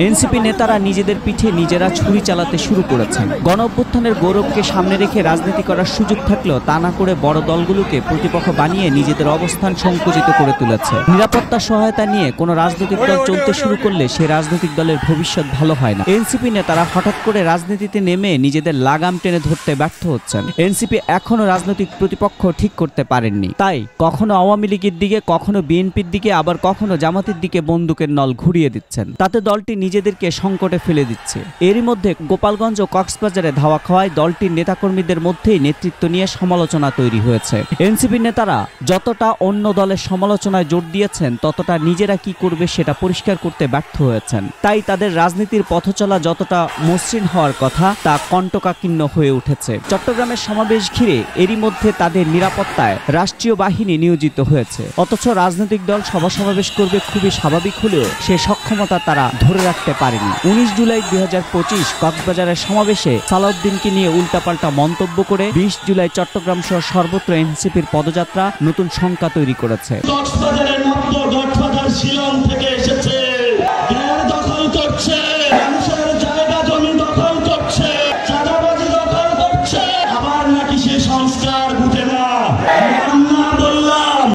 NCP নেতারা নিজেদের পিঠে নিজেরা ছুরি চালাতে শুরু করেছেন। গণ অভ্যুত্থানের গৌরবকে সামনে রেখে রাজনীতি করার সুযোগ থাকলেও তা না করে বড় দলগুলোকে প্রতিপক্ষ বানিয়ে নিজেদের অবস্থান সংকুচিত করে তুলেছে। নিরাপত্তা সহায়তা নিয়ে কোনো রাজনৈতিক দল চলতে শুরু করলে সে রাজনৈতিক দলের ভবিষ্যৎ ভালো হয় না। এনসিপি নেতারা হঠাৎ করে রাজনীতিতে নেমে নিজেদের লাগাম টেনে ধরতে ব্যর্থ হচ্ছেন। এনসিপি এখনো রাজনৈতিক প্রতিপক্ষ ঠিক করতে পারেননি, তাই কখনো আওয়ামী লীগের দিকে, কখনো বিএনপির দিকে, আবার কখনো জামাতের দিকে বন্দুকের নল ঘুরিয়ে দিচ্ছেন। তাতে দলটি নিজেদেরকে সংকটে ফেলে দিচ্ছে। এরই মধ্যে গোপালগঞ্জ ও কক্সবাজারে ধাওয়া খাওয়ায় দলটির নেতাকর্মীদের মধ্যেই নেতৃত্ব নিয়ে সমালোচনা তৈরি হয়েছে। এনসিপি নেতারা যতটা অন্য দলের সমালোচনায় জোর দিয়েছেন, ততটা নিজেরা কি করবে সেটা পরিষ্কার করতে ব্যর্থ হয়েছেন। তাই তাদের রাজনীতির পথচলা যতটা মসৃণ হওয়ার কথা, তা কণ্টকাকীর্ণ হয়ে উঠেছে। চট্টগ্রামের সমাবেশ ঘিরে এরই মধ্যে তাদের নিরাপত্তায় রাষ্ট্রীয় বাহিনী নিয়োজিত হয়েছে। অথচ রাজনৈতিক দল সভা সমাবেশ করবে খুবই স্বাভাবিক হলেও সে সক্ষমতা তারা ধরে রাখতে পারেনি। 19 জুলাই 2025 কক্সবাজারের সমাবেশে সালাউদ্দিনকে নিয়ে উল্টাপাল্টা মন্তব্য করে 20 জুলাই চট্টগ্রাম সহ সর্বত্র এনসিপির পদযাত্রা নতুন শঙ্কা তৈরি করেছে। কক্সবাজারের মতো শিলং থেকে